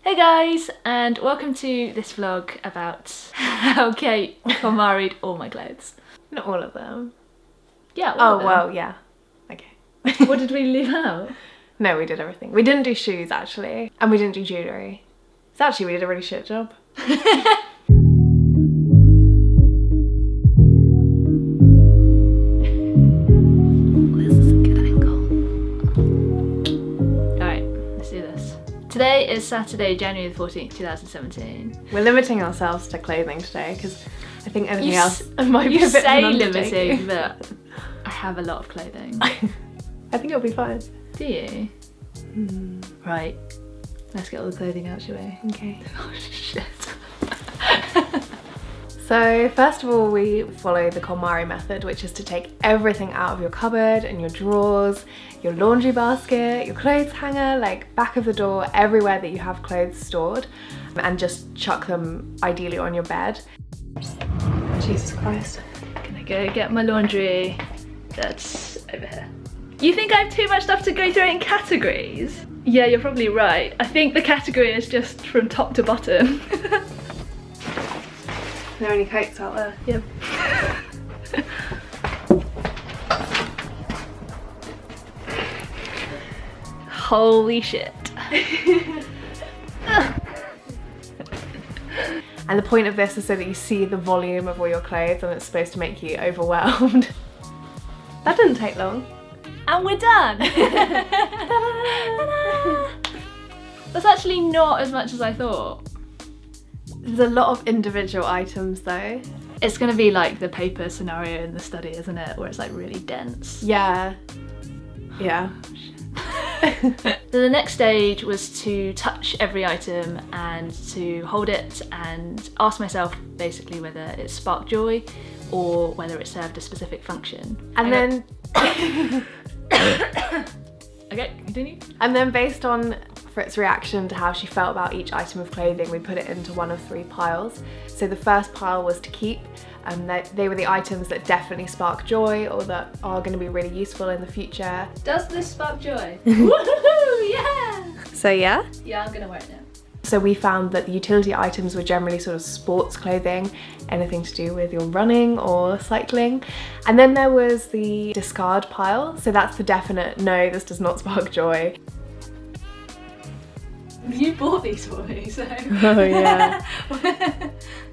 Hey guys, and welcome to this vlog about how Kate married all my clothes. Not all of them. Yeah, all Oh, of them. well, yeah. Okay. What did we leave out? No, we did everything. We didn't do shoes, actually. And we didn't do jewellery. So actually, we did a really shit job. This is a good angle. Alright, let's do this. Today is Saturday, January the 14th, 2017. We're limiting ourselves to clothing today because I think anything else might be You a bit say of an undertaking. limiting, but I have a lot of clothing. I think it'll be fine. Do you? Right, let's get all the clothing out, shall we? Okay. Oh shit. So first of all, we follow the KonMari method, which is to take everything out of your cupboard and your drawers, your laundry basket, your clothes hanger, like back of the door, everywhere that you have clothes stored, and just chuck them ideally on your bed. Jesus Christ. Gonna go get my laundry. That's over here. You think I have too much stuff to go through in categories? Yeah, you're probably right. I think the category is just from top to bottom. Are there any coats out there? Yep. Holy shit. And the point of this is so that you see the volume of all your clothes, and it's supposed to make you overwhelmed. That didn't take long. And we're done! That's actually not as much as I thought. There's a lot of individual items though. It's gonna be like the paper scenario in the study, isn't it? Where it's like really dense. Yeah. Yeah. The next stage was to touch every item and to hold it and ask myself basically whether it sparked joy or whether it served a specific function. And then Okay, continue. And then based on Frit's reaction to how she felt about each item of clothing, we put it into one of 3 piles. So the first pile was to keep, and they were the items that definitely spark joy or that are going to be really useful in the future. Does this spark joy? Woohoo! Yeah! So yeah? Yeah, I'm gonna wear it now. So we found that the utility items were generally sort of sports clothing, anything to do with your running or cycling. And then there was the discard pile. So that's the definite, no, this does not spark joy. You bought these for me, so... Oh yeah.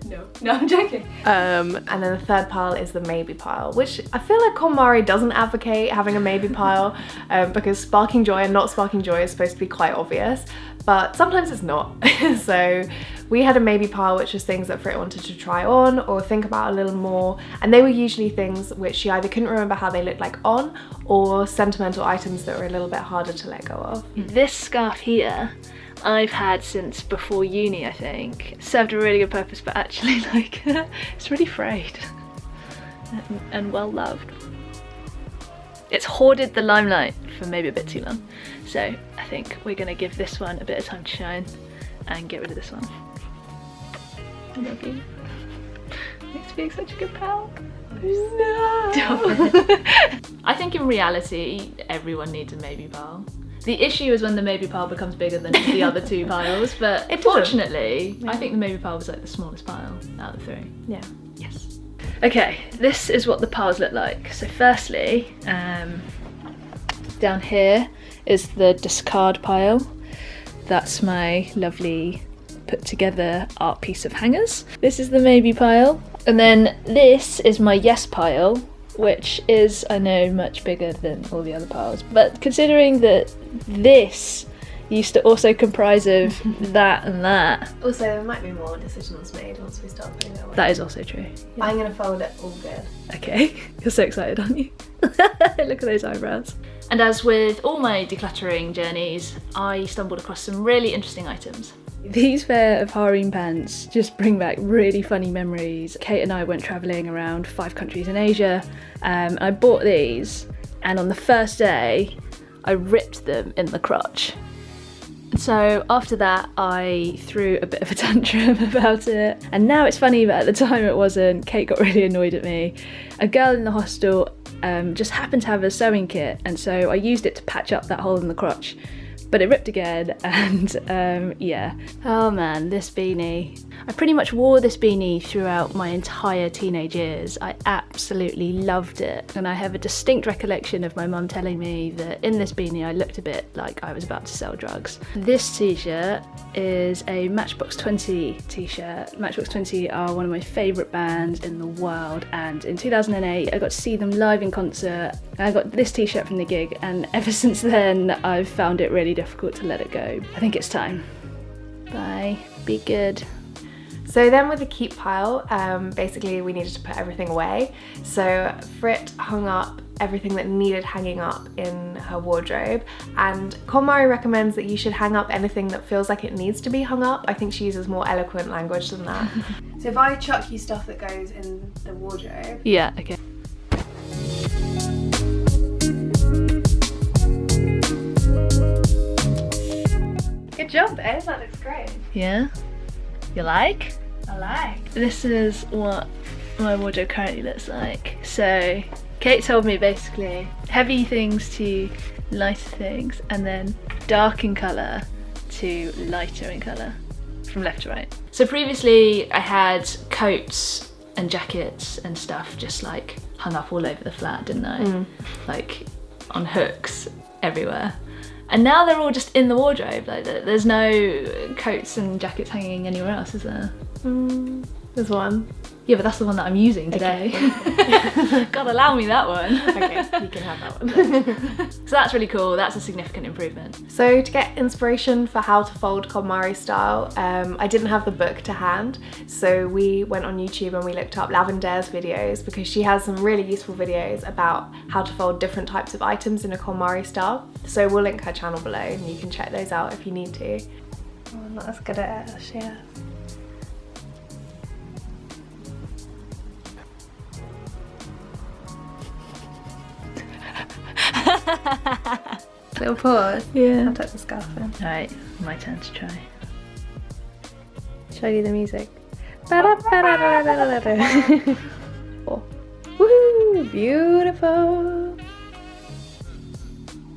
No, I'm joking. And then the third pile is the maybe pile, which I feel like KonMari doesn't advocate having a maybe pile because sparking joy and not sparking joy is supposed to be quite obvious, but sometimes it's not. So we had a maybe pile, which was things that Frit wanted to try on or think about a little more, and they were usually things which she either couldn't remember how they looked like on or sentimental items that were a little bit harder to let go of. This scarf here I've had since before uni, I think. It served a really good purpose, but actually like it's really frayed and well loved. It's hoarded the limelight for maybe a bit too long, so I think we're gonna give this one a bit of time to shine and get rid of this one. I love you. Thanks for being such a good pal. No. I think in reality everyone needs a maybe pile. The issue is when the maybe pile becomes bigger than the other 2 piles, but fortunately, I think the maybe pile was like the smallest pile out of the 3. Yeah. Yes. Okay, this is what the piles look like. So firstly, down here is the discard pile. That's my lovely put together art piece of hangers. This is the maybe pile. And then this is my yes pile, which is, I know, much bigger than all the other piles. But considering that this used to also comprise of that and that. Also, there might be more decisions made once we start putting it away. That is also true. Yeah. I'm gonna fold it all good. Okay, you're so excited, aren't you? Look at those eyebrows. And as with all my decluttering journeys, I stumbled across some really interesting items. These pair of harem pants just bring back really funny memories. Kate and I went travelling around 5 countries in Asia, and I bought these, and on the first day, I ripped them in the crotch. So after that, I threw a bit of a tantrum about it. And now it's funny, but at the time it wasn't. Kate got really annoyed at me. A girl in the hostel just happened to have a sewing kit, and so I used it to patch up that hole in the crotch. but it ripped again, and yeah. Oh man, this beanie. I pretty much wore this beanie throughout my entire teenage years. I absolutely loved it, and I have a distinct recollection of my mum telling me that in this beanie I looked a bit like I was about to sell drugs. This t-shirt is a Matchbox 20 t-shirt. Matchbox 20 are one of my favourite bands in the world, and in 2008 I got to see them live in concert. I got this t-shirt from the gig, and ever since then I've found it really difficult to let it go. I think it's time. Bye. Be good. So then with the keep pile, basically we needed to put everything away. So Frit hung up everything that needed hanging up in her wardrobe, and KonMari recommends that you should hang up anything that feels like it needs to be hung up. I think she uses more eloquent language than that. So if I chuck you stuff that goes in the wardrobe. Yeah, okay. Good job, babe, that looks great. Yeah? You like? I like. This is what my wardrobe currently looks like. So Kate told me basically heavy things to lighter things, and then dark in colour to lighter in colour, from left to right. So previously I had coats and jackets and stuff just like hung up all over the flat, didn't I? Like on hooks everywhere. And now they're all just in the wardrobe. Like there's no coats and jackets hanging anywhere else, is there? There's one. Yeah, but that's the one that I'm using today. Okay. God, allow me that one. Okay, you can have that one. So that's really cool. That's a significant improvement. So to get inspiration for how to fold KonMari style, I didn't have the book to hand, so we went on YouTube and we looked up Lavendare's videos, because she has some really useful videos about how to fold different types of items in a KonMari style. So we'll link her channel below and you can check those out if you need to. Oh, I'm not as good at it as she is. Little pause. Yeah. I'll tuck the scarf in. Alright, my turn to try. Show you the music. Woohoo! Beautiful.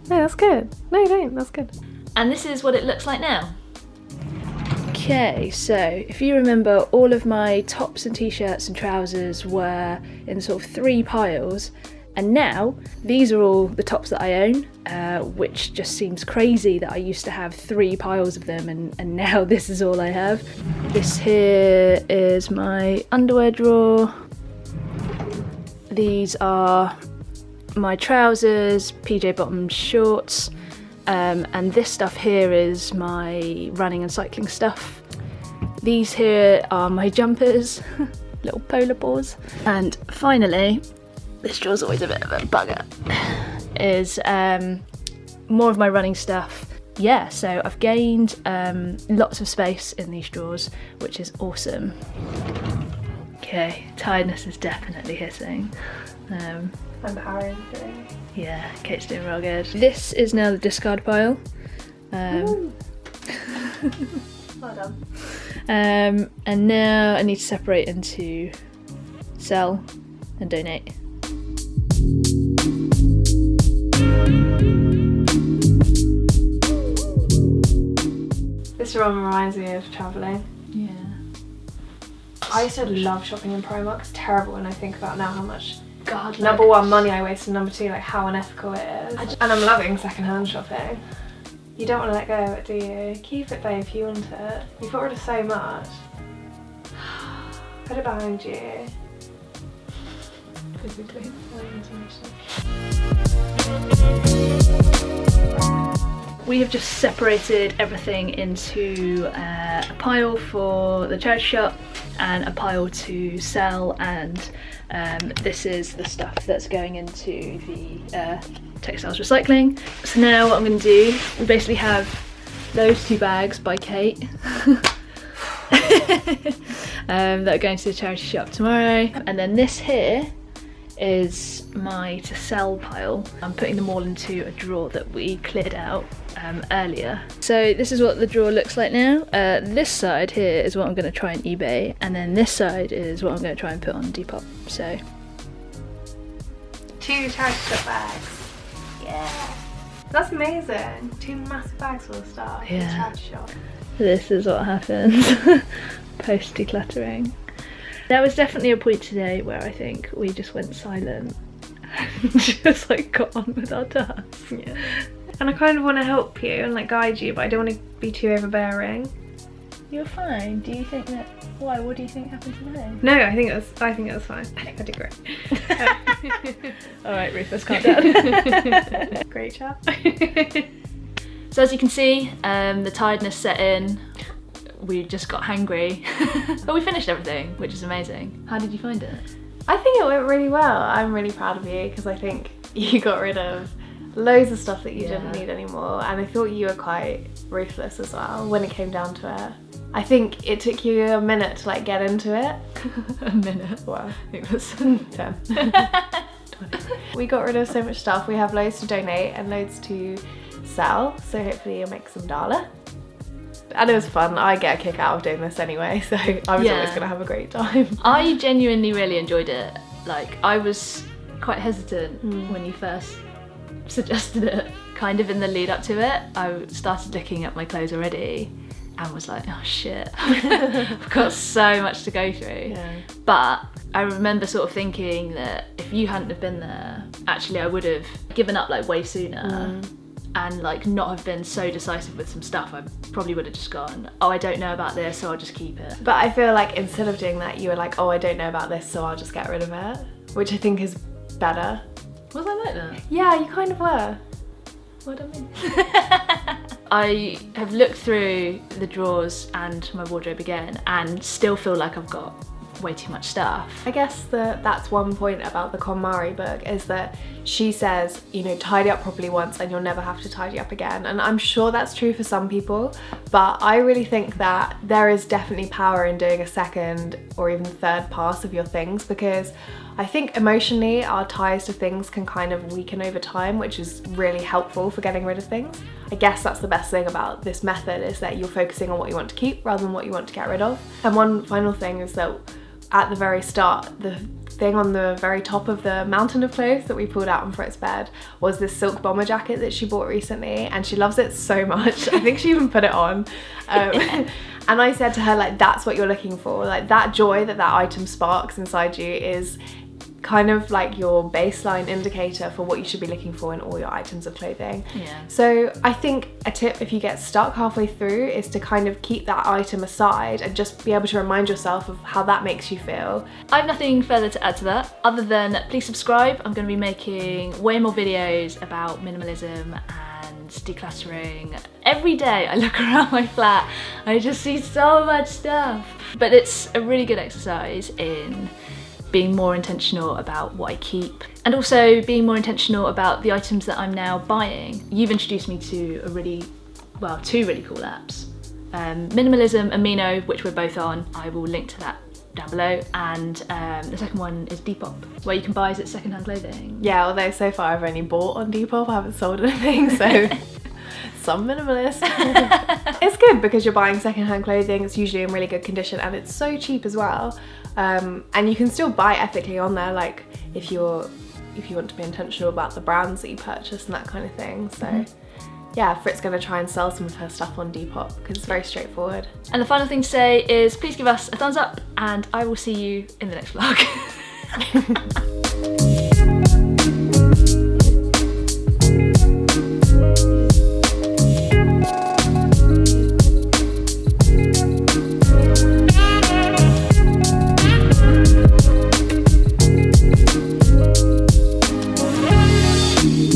No, that's good. No, you don't. That's good. And this is what it looks like now. Okay, so if you remember, all of my tops and t-shirts and trousers were in sort of 3 piles, and now these are all the tops that I own, which just seems crazy that I used to have 3 piles of them, and now this is all I have. This here is my underwear drawer. These are my trousers, PJ bottoms, shorts, and this stuff here is my running and cycling stuff. These here are my jumpers, little polar paws. And finally, this drawer's always a bit of a bugger, is more of my running stuff. Yeah, so I've gained lots of space in these drawers, which is awesome. Okay, tiredness is definitely hitting. I'm powering through. Yeah, Kate's doing real good. This is now the discard pile. Well done. And now I need to separate into sell and donate. This one reminds me of travelling. Yeah. I used to love shopping in Primark. It's terrible when I think about now how much God, number one, money I waste, and number two, like how unethical it is. And I'm loving secondhand shopping. You don't want to let go of it, do you? Keep it, babe, if you want it. You've got rid of so much. Put it behind you. Physically. We have just separated everything into a pile for the charity shop and a pile to sell, and this is the stuff that's going into the textiles recycling. So now what I'm going to do, we basically have those 2 bags by Kate that are going to the charity shop tomorrow, and then this here is my to sell pile. I'm putting them all into a drawer that we cleared out earlier. So this is what the drawer looks like now. This side here is what I'm going to try on eBay, and then this side is what I'm going to try and put on Depop. So 2 charity shop bags. yeah. That's amazing. 2 massive bags full of stuff. Yeah. It's charity shop. This is what happens post decluttering. There was definitely a point today where I think we just went silent and just like got on with our tasks. Yeah. And I kind of want to help you and like guide you, but I don't want to be too overbearing. You're fine. Do you think that? Why? What do you think happened today? No, I think it was fine. I did great. All right, Rufus, calm down. Great chat. So as you can see, the tiredness set in. We just got hangry, but we finished everything, which is amazing. How did you find it? I think it went really well. I'm really proud of you because I think you got rid of loads of stuff that you didn't need anymore, and I thought you were quite ruthless as well when it came down to it. I think it took you a minute to like get into it. A minute? Wow. I think it was 10. 20. We got rid of so much stuff. We have loads to donate and loads to sell, so hopefully you'll make some dollar. And it was fun. I get a kick out of doing this anyway, so I was always gonna have a great time. I genuinely really enjoyed it. Like, I was quite hesitant when you first suggested it. Kind of in the lead up to it, I started looking at my clothes already and was like, oh shit, I've got so much to go through. Yeah. But I remember sort of thinking that if you hadn't have been there, actually I would have given up like way sooner. And like not have been so decisive with some stuff. I probably would have just gone, oh, I don't know about this, so I'll just keep it. But I feel like instead of doing that, you were like, oh, I don't know about this, so I'll just get rid of it, which I think is better. Was I like that? Yeah, you kind of were. What do I mean? I have looked through the drawers and my wardrobe again and still feel like I've got way too much stuff. I guess that's one point about the KonMari book, is that she says, you know, tidy up properly once and you'll never have to tidy up again. And I'm sure that's true for some people, but I really think that there is definitely power in doing a second or even third pass of your things, because I think emotionally our ties to things can kind of weaken over time, which is really helpful for getting rid of things. I guess that's the best thing about this method, is that you're focusing on what you want to keep rather than what you want to get rid of. And one final thing is that at the very start, the thing on the very top of the mountain of clothes that we pulled out on Frit's bed was this silk bomber jacket that she bought recently, and she loves it so much. I think she even put it on. And I said to her, like, that's what you're looking for. Like, that joy that item sparks inside you is kind of like your baseline indicator for what you should be looking for in all your items of clothing. Yeah. So I think a tip if you get stuck halfway through is to kind of keep that item aside and just be able to remind yourself of how that makes you feel. I have nothing further to add to that other than please subscribe. I'm going to be making way more videos about minimalism and decluttering. Every day I look around my flat, I just see so much stuff. But it's a really good exercise in being more intentional about what I keep, and also being more intentional about the items that I'm now buying. You've introduced me to two really cool apps. Minimalism and Mino, which we're both on. I will link to that down below. And the second one is Depop, where you can buy secondhand clothing. Yeah, although so far I've only bought on Depop, I haven't sold anything, so some minimalist. It's good because you're buying secondhand clothing, it's usually in really good condition and it's so cheap as well. And you can still buy ethically on there, like if you want to be intentional about the brands that you purchase and that kind of thing. So yeah, Frit's going to try and sell some of her stuff on Depop because it's very straightforward. And the final thing to say is please give us a thumbs up, and I will see you in the next vlog.